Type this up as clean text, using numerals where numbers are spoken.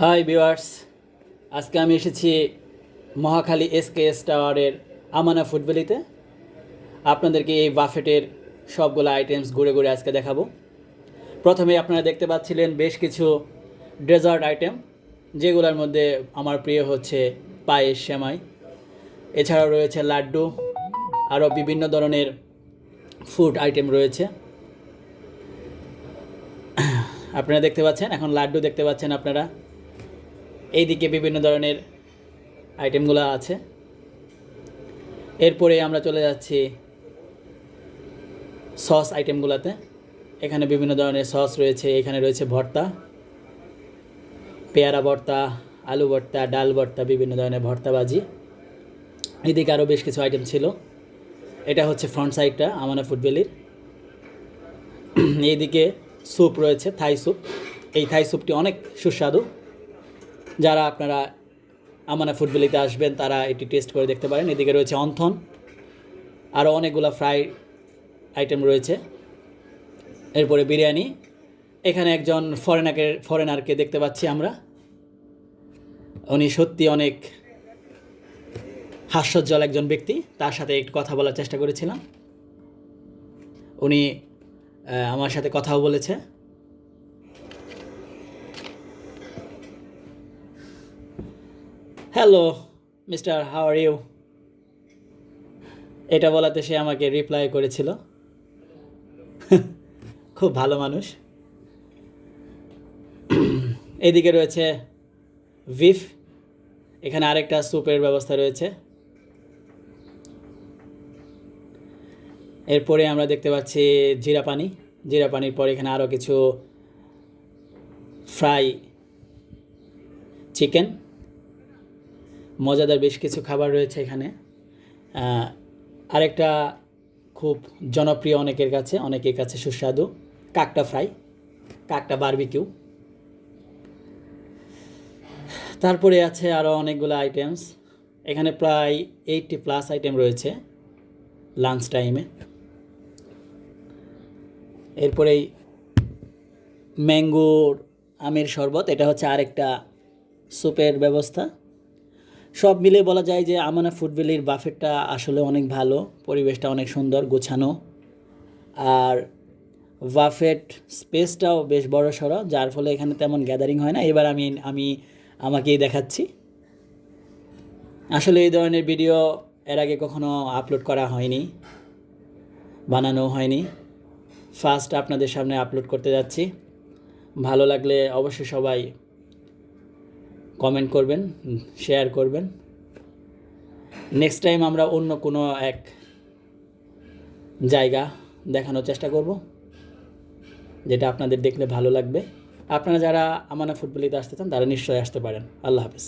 Hi viewers, আজকে আমি এসেছি মহাখালী এসকেএস টাওয়ারের আমানা ফুড ভ্যালিতে। আপনাদেরকে এই বাফেটের সবগুলো আইটেমস ঘুরে ঘুরে আজকে দেখাবো। প্রথমে আপনারা দেখতে পাচ্ছিলেন বেশ কিছু ডেজার্ট আইটেম, যেগুলোর মধ্যে আমার প্রিয় হচ্ছে পায়েস, সেমাই। এছাড়াও রয়েছে লাড্ডু, আরও বিভিন্ন ধরনের ফুড আইটেম রয়েছে। আপনারা দেখতে পাচ্ছেন, এখন লাড্ডু দেখতে পাচ্ছেন আপনারা। এইদিকে বিভিন্ন ধরনের আইটেমগুলো আছে। এরপরে আমরা চলে যাচ্ছি সস আইটেমগুলোতে। এখানে বিভিন্ন ধরনের সস রয়েছে। এখানে রয়েছে ভর্তা, পেয়ারা ভর্তা, আলু ভর্তা, ডাল ভর্তা, বিভিন্ন ধরনের ভর্তাবাজি। এদিকে আরও বেশ কিছু আইটেম ছিল। এটা হচ্ছে ফ্রন্ট সাইডটা আমানা ফুড ভ্যালির। এইদিকে স্যুপ রয়েছে, থাই স্যুপ। এই থাই স্যুপটি অনেক সুস্বাদু। যারা আপনারা আমানা ফুড ভ্যালিতে আসবেন তারা এটি টেস্ট করে দেখতে পারেন। এদিকে রয়েছে অন্থন, আরও অনেকগুলো ফ্রাই আইটেম রয়েছে। এরপরে বিরিয়ানি। এখানে একজন ফরেনারকে দেখতে পাচ্ছি আমরা। উনি সত্যি অনেক হাস্যোজ্জ্বল একজন ব্যক্তি। তার সাথে একটু কথা বলার চেষ্টা করেছিলাম। উনি আমার সাথে কথাও বলেছে। Hello mister, how are you? এটা বলাতে সে আমাকে রিপ্লাই করেছিল। খুব ভালো মানুষ। এদিকে রয়েছে বিফ। এখানে আরেকটা স্যুপের ব্যবস্থা রয়েছে। এরপরে আমরা দেখতে পাচ্ছি জিরা পানি। জিরা পানির পর এখানে আরও কিছু ফ্রাই চিকেন, মজাদার বেশ কিছু খাবার রয়েছে এখানে। আরেকটা খুব জনপ্রিয় অনেকের কাছে সুস্বাদু কাকটা ফ্রাই, কাকটা বারবিকিউ। তারপরে আছে আরও অনেকগুলো আইটেমস। এখানে প্রায় 80+ আইটেম রয়েছে লাঞ্চ টাইমে। এরপরেই ম্যাঙ্গোর আমের শরবত, এটা হচ্ছে আরেকটা স্যুপের ব্যবস্থা। সব মিলে বলা যায় যে আমানা ফুড ভ্যালির বাফেটটা আসলে অনেক ভালো। পরিবেশটা অনেক সুন্দর, গোছানো। আর বাফেট স্পেসটাও বেশ বড় সড়ো, যার ফলে এখানে তেমন গ্যাদারিং হয় না। এবার আমি আমাকেই দেখাচ্ছি। আসলে এই ধরনের ভিডিও এর আগে কখনো আপলোড করা হয়নি, বানানো হয়নি। ফার্স্ট আপনাদের সামনে আপলোড করতে যাচ্ছি। ভালো লাগলে অবশ্যই সবাই কমেন্ট করবেন, শেয়ার করবেন। নেক্সট টাইম আমরা অন্য কোনো এক জায়গা দেখানোর চেষ্টা করব, যেটা আপনাদের দেখলে ভালো লাগবে। আপনারা যারা আমানা ফুড ভ্যালিতে আসতে চান তারা নিশ্চয়ই আসতে পারেন। আল্লাহ হাফেজ।